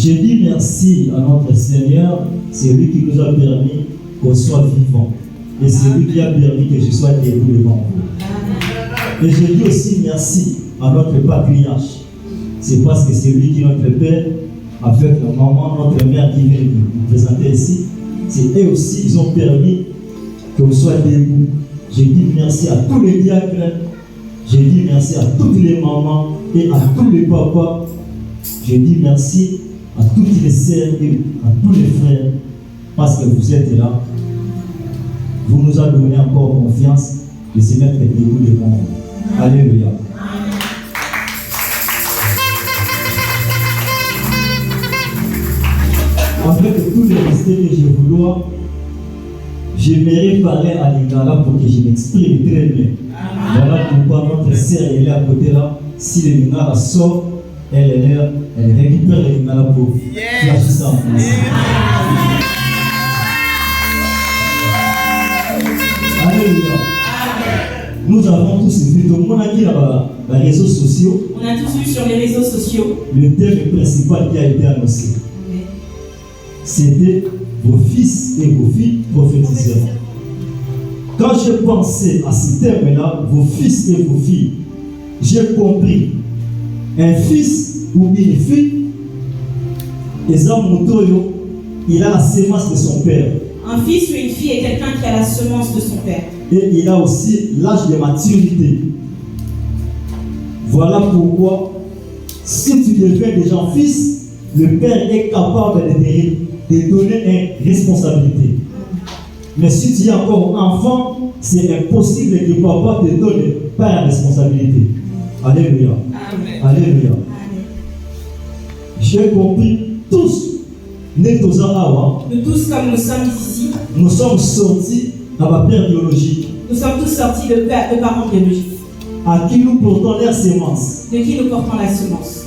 Je dis merci à notre Seigneur, c'est lui qui nous a permis qu'on soit vivant. Et c'est lui qui a permis que je sois debout devant vous. Et je dis aussi merci à notre patriarche. C'est parce que c'est lui qui est notre Père, avec la maman, notre mère qui vient nous présenter ici. C'est eux aussi, ils ont permis qu'on soit debout. Je dis merci à tous les diacres. Je dis merci à toutes les mamans et à tous les papas. Je dis merci à toutes les sœurs et à tous les frères parce que vous êtes là. Vous nous avez donné encore confiance de se mettre debout devant vous. Alléluia. Avec tous les respects que je vous dois, j'aimerais parler à Lingala pour que je m'exprime très bien. Voilà pourquoi notre sœur est là à côté là. Si le Lingala sort, elle est là, elle récupère le Lingala pour flasher ça en place. Alléluia. Nous avons tous vu, tout le monde a dit les réseaux sociaux. On a tous vu sur les réseaux sociaux. Le thème principal qui a été annoncé. C'était vos fils et vos filles prophétiseront. Quand je pensais à ce thème-là, vos fils et vos filles, j'ai compris. Un fils ou une fille, il a la sémence de son père. Un fils ou une fille est quelqu'un qui a la semence de son père. Et il a aussi l'âge de maturité. Voilà pourquoi, si tu deviens déjà fils, le père est capable de donner une responsabilité. Mais si tu es encore enfant, c'est impossible que papa te donne pas la responsabilité. Alléluia. Amen. Alléluia. Amen. J'ai compris tous. Nous tous comme nous sommes ici. Nous sommes sortis à ma père biologique. Nous sommes tous sortis de parents biologiques. À qui nous portons la semence. De qui nous portons la semence.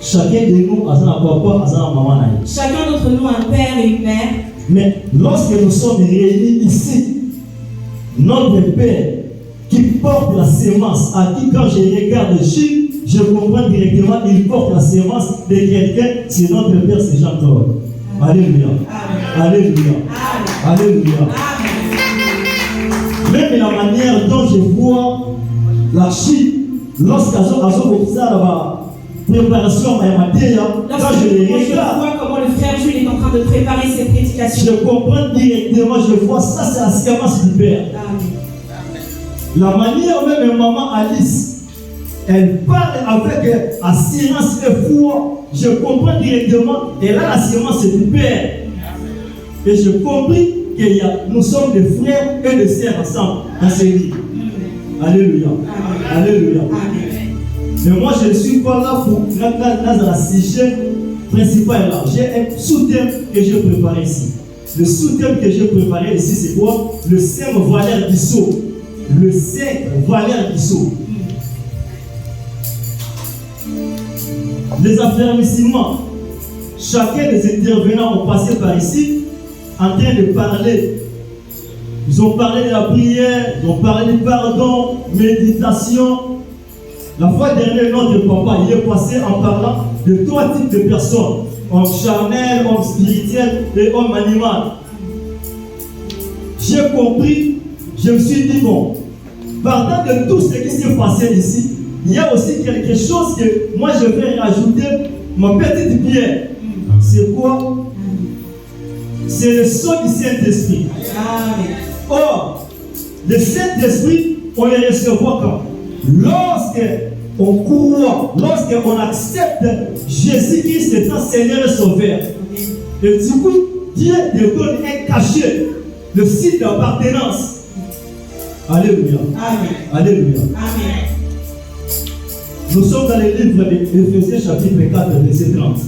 Chacun de nous a un papa, a un maman. Chacun d'entre nous a un père et une mère. Mais lorsque nous sommes réunis ici, notre père qui porte la semence, à qui quand je regarde Jules, je comprends directement qu'il porte la semence de quelqu'un, c'est notre père, c'est Jean-Claude. Alléluia. Amen. Alléluia. Amen. Alléluia. Amen. Même la manière dont je vois l'archi, lorsqu'ils ont observé la préparation à la matière, quand je les regarde, vois comment le frère Jules est en train de préparer ses prédications. Je comprends directement, je vois ça, c'est la sémence du père. Amen. La manière même maman Alice, elle parle avec assurance et foi. Je comprends directement, elle a la sémence du père. Et je comprends que nous sommes des frères et des sœurs ensemble dans ce livre. Alléluia. Amen. Alléluia. Amen. Mais moi, je ne suis pas là pour dans le sujet principal. J'ai un sous-thème que j'ai préparé ici. Le sous-thème que j'ai préparé ici, c'est quoi? Le 5 valeurs du sceau. Le 5 valeurs du sceau. Les affermissements. Chacun des intervenants ont passé par ici en train de parler. Ils ont parlé de la prière, ils ont parlé du pardon, méditation. La fois dernière, notre papa il est passé en parlant de 3 types de personnes. Homme charnel, homme spirituel et homme animal. J'ai compris, je me suis dit bon, partant de tout ce qui s'est passé ici, il y a aussi quelque chose que moi je vais rajouter, ma petite pierre. C'est quoi? C'est le sceau du Saint-Esprit. Or, le Saint-Esprit, on le recevra quand? Lorsqu'on croit, lorsqu'on accepte Jésus-Christ étant Seigneur et Sauveur. Et du coup, Dieu te donne un cachet, le site d'appartenance. Alléluia. Amen. Alléluia. Amen. Nous sommes dans le livre d'Éphésiens chapitre 4, verset 30.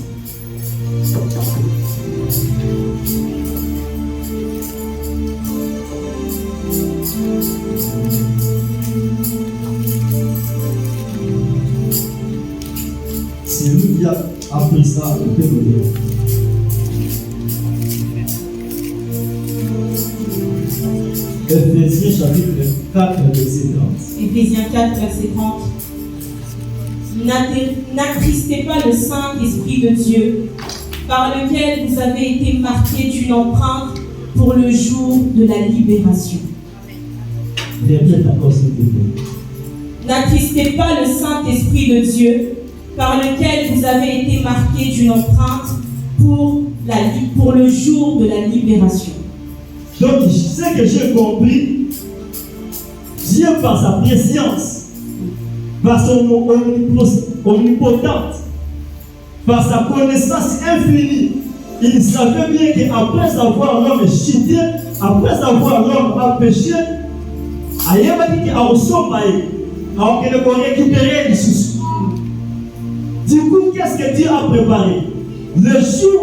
C'est lui qui a appris ça, il peut nous dire. Éphésiens chapitre 4, verset 30. Éphésiens 4, verset 30. N'attristez pas le Saint-Esprit de Dieu, par lequel vous avez été marqués d'une empreinte pour le jour de la libération. Répète encore s'il te plaît. N'attristez pas le Saint-Esprit de Dieu, par lequel vous avez été marqués d'une empreinte pour le jour de la libération. Donc, ce que j'ai compris, Dieu par sa préscience, par son omnipotence, par sa connaissance infinie, il savait bien qu'après avoir l'homme chuté, après avoir l'homme péché, il a dit qu'il a récupéré les sous. Du coup, qu'est-ce que Dieu a préparé? Le jour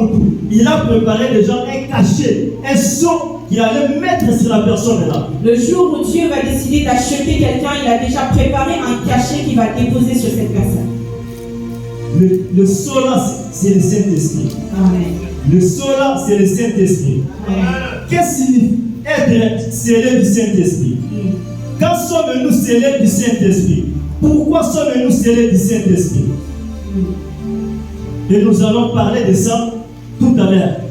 où il a préparé déjà un cachet, un sceau qu'il allait mettre sur la personne là. Le jour où Dieu va décider d'acheter quelqu'un, il a déjà préparé un cachet qu'il va déposer sur cette personne. Le sceau là, c'est le Saint-Esprit. Amen. Le sceau là, c'est le Saint-Esprit. Qu'est-ce que signifie être scellé du Saint-Esprit? Quand sommes-nous scellés du Saint-Esprit? Pourquoi sommes-nous scellés du Saint-Esprit? Et nous allons parler de ça tout à l'heure.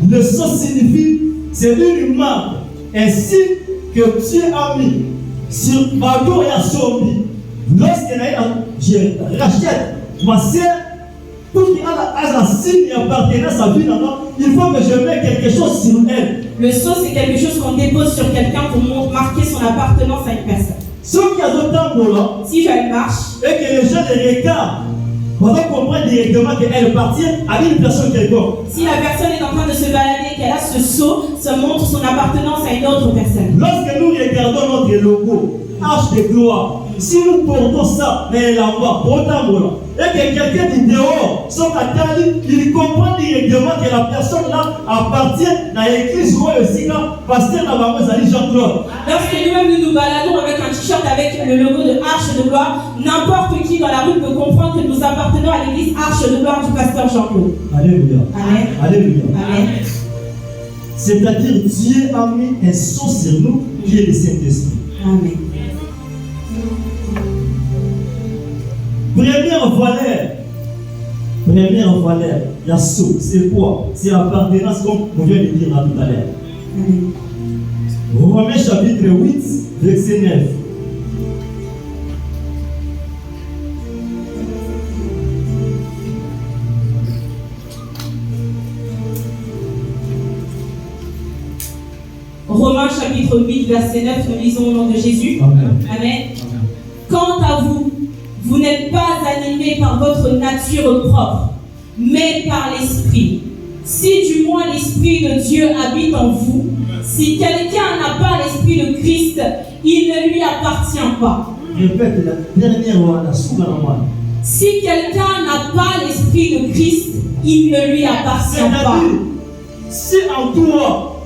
Le sceau signifie, c'est une marque, ainsi que Dieu a mis sur ma dos et à son vie. Lorsque je rachète ma sœur, pour qu'elle ait un signe appartenant à sa vie, il faut que je mette quelque chose sur elle. Le sceau, c'est quelque chose qu'on dépose sur quelqu'un pour marquer son appartenance à une personne. Si j'ai une marche et que les gens les regardent, on va comprendre directement qu'elle appartient à une personne quelconque. Si la personne est en train de se balader, qu'elle a ce sceau, ça montre son appartenance à une autre personne. Lorsque nous regardons notre logo, Arche de gloire, si nous portons ça, mais là-bas, et que quelqu'un dit dehors, son atali, il comprend directement que la personne là appartient à l'église ou aussi là, pasteur Nabamozali Jean-Claude. Lorsque nous-mêmes nous baladons avec un t-shirt avec le logo de Arche de gloire, n'importe qui dans la rue peut comprendre que nous appartenons à l'église Arche de gloire du pasteur Jean-Claude. Alléluia. Amen. Alléluia. Amen. C'est-à-dire Dieu a mis un sceau sur nous qui est le Saint-Esprit. Amen. Première valeur, il y a sceau. C'est quoi? C'est l'appartenance comme on vient de dire là tout à l'heure. Romains chapitre 8, verset 9. Romains chapitre 8, verset 9, nous lisons au nom de Jésus. Amen. Amen. Quant à vous, vous n'êtes pas animés par votre nature propre, mais par l'Esprit. Si du moins l'Esprit de Dieu habite en vous, si quelqu'un n'a pas l'Esprit de Christ, il ne lui appartient pas. Répète la dernière fois, la sous-marin. Si quelqu'un n'a pas l'Esprit de Christ, il ne lui appartient pas. Si en toi,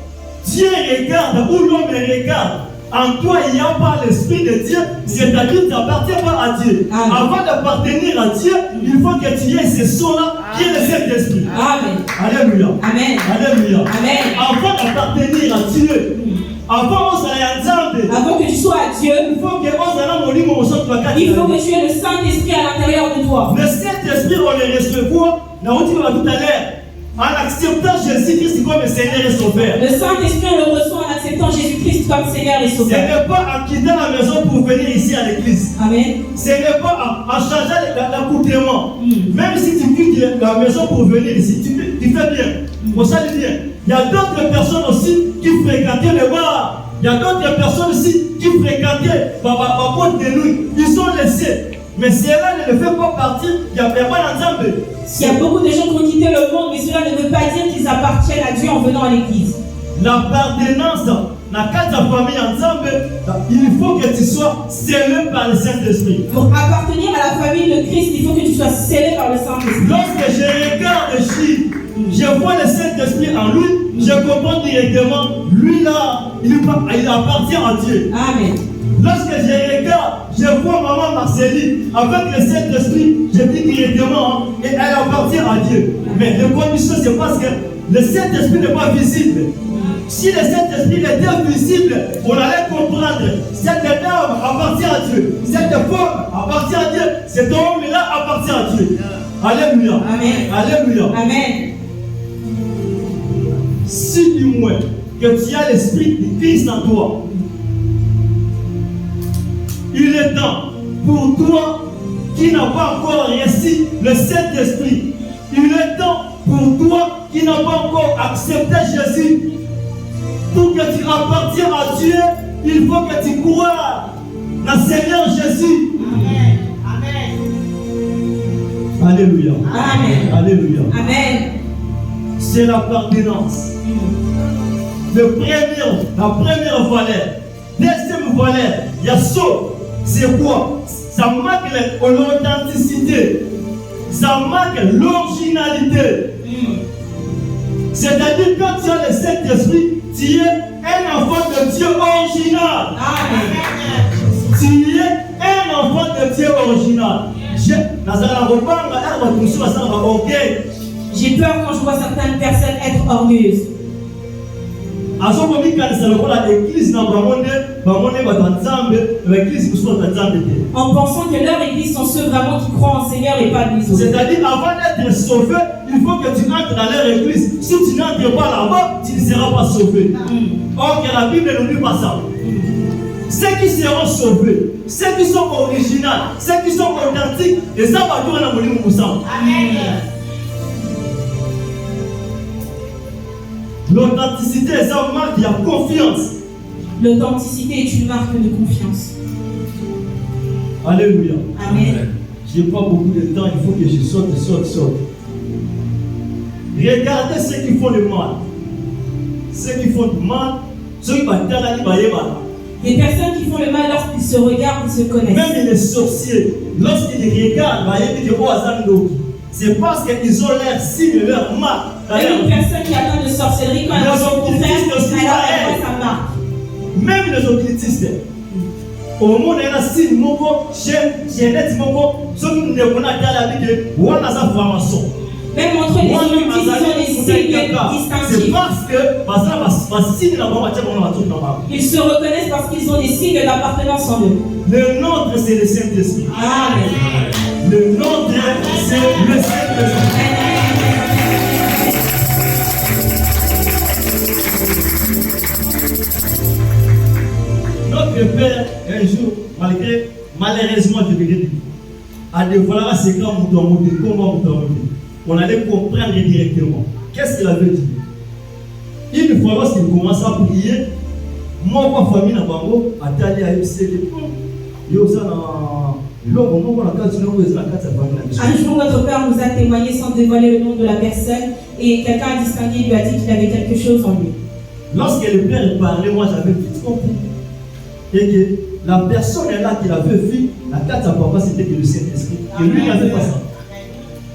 Dieu regarde ou l'homme regarde, en toi il n'y a pas l'Esprit de Dieu, c'est-à-dire que tu n'appartiens pas à Dieu. Amen. Avant d'appartenir à Dieu, il faut que tu aies ce son-là qui est le Saint-Esprit. Amen. Alléluia. Amen. Alléluia. Amen. Avant d'appartenir à Dieu, avant que tu sois à Dieu, il faut que tu aies le Saint-Esprit à l'intérieur de toi. Le Saint-Esprit, on le reçoit, on l'a dit tout à l'heure, en acceptant Jésus-Christ comme Seigneur et Sauveur. Le Saint-Esprit, on le reçoit en acceptant Jésus-Christ comme Seigneur et Ce Sauveur. n'est pas en quittant la maison pour venir ici à l'église. Amen. Ce n'est pas en changeant l'accoutrement. Même si tu quittes la maison pour venir ici, tu fais bien. On s'allie bien. Il y a d'autres personnes aussi qui fréquentaient le bar. Il y a d'autres personnes aussi qui fréquentaient ma porte de nuit. Ils sont laissés. Mais cela ne le fait pas partir. Il y a vraiment l'ensemble. Il y a beaucoup de gens qui ont quitté le monde, mais cela ne veut pas dire qu'ils appartiennent à Dieu en venant à l'église. L'appartenance dans la famille ensemble, il faut que tu sois scellé par le Saint-Esprit. Pour appartenir à la famille de Christ, il faut que tu sois scellé par le Saint-Esprit. Lorsque je regarde Jésus, je vois le Saint-Esprit en lui, je comprends directement, lui là, il appartient à Dieu. Amen. Lorsque je regarde, je vois maman Marceline avec le Saint-Esprit, je dis directement, et elle appartient à Dieu. Mais la condition, c'est parce que le Saint-Esprit n'est pas visible. Si le Saint-Esprit était visible, on allait comprendre. Cette dame appartient à Dieu. Cette femme appartient à Dieu. Cet homme-là appartient appartient à Dieu. Alléluia. Amen. Alléluia. Amen. Si du moins que tu as l'esprit de Christ en toi, il est temps pour toi qui n'a pas encore reçu le Saint-Esprit. Il est temps pour toi qui n'a pas encore accepté Jésus. Pour que tu appartiennes à Dieu, il faut que tu crois dans le Seigneur Jésus. Amen. Amen. Alléluia. Amen. Alléluia. Amen. C'est l'appartenance. La première valeur. Deuxième valeur, il y a ça. C'est quoi? Ça marque l'authenticité. Ça marque l'originalité. C'est-à-dire quand tu as le Saint-Esprit, tu es un enfant de Dieu original. Amen. Tu es un enfant de Dieu original. J'ai peur quand je vois certaines personnes être orgueilleuses. En pensant que leur église sont ceux vraiment qui croient en Seigneur et pas les autres. C'est-à-dire, avant d'être sauvé, il faut que tu entres dans leur église. Si tu n'entres pas là-bas, tu ne seras pas sauvé. Or, que la Bible ne nous dit pas ça. Ceux qui seront sauvés, ceux qui sont originaux, ceux qui sont authentiques, et ça va tout dans le monde. Amen. L'authenticité, ça marque, il y a confiance. L'authenticité est une marque de confiance. Alléluia. Amen. Je n'ai pas beaucoup de temps, il faut que je sorte. Regardez ceux qui font le mal. Ceux qui font du mal, ceux qui battent la libre. Les personnes qui font le mal, lorsqu'ils se regardent, ils se connaissent. Même les sorciers, lorsqu'ils regardent, c'est parce qu'ils ont l'air si de leur marque. Même une personne qui atteint de sorcellerie, quand elle se confesse, alors elle voit sa marque. Même les occultistes. Au monde, il y a si moko, Jeannette moko, ceux qui ne connaissent pas la vie de Wana sa formation. Même entre les occultistes, ils ont des signes distinctifs. C'est parce que ils se reconnaissent parce qu'ils ont des signes d'appartenance en eux. Le nôtre, c'est le Saint-Esprit. Amen. Le nôtre, c'est le Saint-Esprit. Notre Père, un jour, malheureusement, je vais dire, a dévoilé un secret comment on allait comprendre directement. Qu'est-ce qu'il avait dit? Une fois lorsqu'il commence à prier, moi, ma famille n'a pas mot, à Tali a eu ce un jour, notre Père nous a témoigné sans dévoiler le nom de la personne et quelqu'un a distingué lui a dit qu'il avait quelque chose en lui. Lorsque le Père parlait, moi j'avais vite compris. Et que la personne est là qui l'avait vu, la carte à papa c'était que le Saint-Esprit. Que lui n'avait pas ça.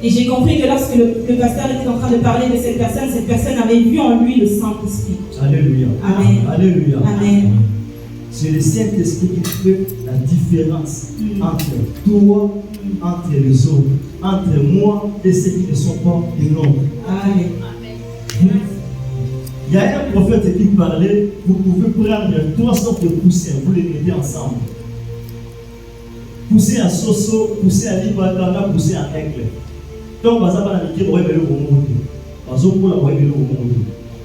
Et j'ai compris que lorsque le pasteur était en train de parler de cette personne avait vu en lui le Saint-Esprit. Alléluia. Amen. Alléluia. Amen. C'est le Saint-Esprit qui fait la différence entre toi, entre les autres, entre moi et ceux qui ne sont pas des nombres. Amen. Il y a un prophète qui parlait, vous pouvez prendre 3 sortes de poussins, vous les mettez ensemble. Poussin à Soso, poussin à Libatanga, poussin à Aigle. Donc,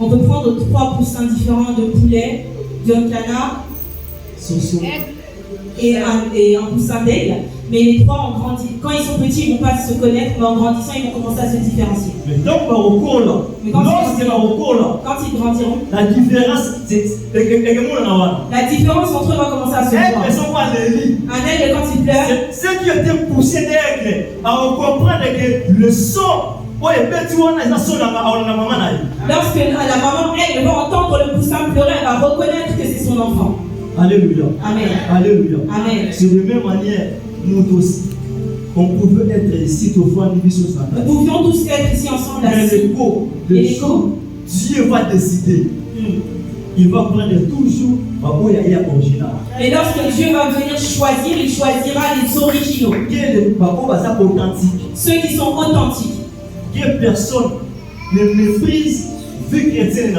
on peut prendre 3 poussins différents de poulet, d'un canard et un poussin d'aigle. Mais les 3 ont grandi. Quand ils sont petits, ils ne vont pas se connaître, mais en grandissant, ils vont commencer à se différencier. Mais donc, quand ils grandiront, la différence, c'est la différence entre eux va commencer à se voir. Un aigle, quand il pleure, ceux qui étaient poussés d'aigle, on comprend que le son, lorsque la maman aigle va entendre le poussin pleurer, elle va reconnaître que c'est son enfant. Alléluia. Amen. Alléluia. Amen. C'est de la même manière, nous aussi, on pouvait être ici au fond de nous pouvions tous être ici ensemble. Mais l'écho, Dieu va décider. Il va prendre toujours original. Et lorsque Dieu va venir choisir, il choisira les originaux. Ceux qui sont authentiques. Que personne ne méprise vie chrétienne.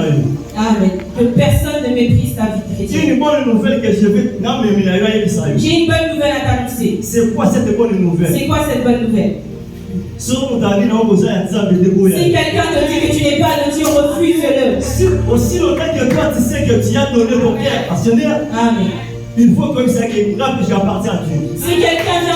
Amen. Que personne ne méprise ta vie chrétienne. J'ai une bonne nouvelle que je vais. J'ai une bonne nouvelle à t'annoncer. C'est quoi cette bonne nouvelle? C'est quoi cette bonne nouvelle? Selon ta vie, on vous a dit de débrouiller. Si quelqu'un te dit que tu n'es pas de Dieu, refuse-le. Aussi longtemps que toi, tu sais que tu as donné ton cœur à Seigneur, Amen. il faut comme ça qu'il y ait une grappe qui appartient à Dieu. Si quelqu'un vient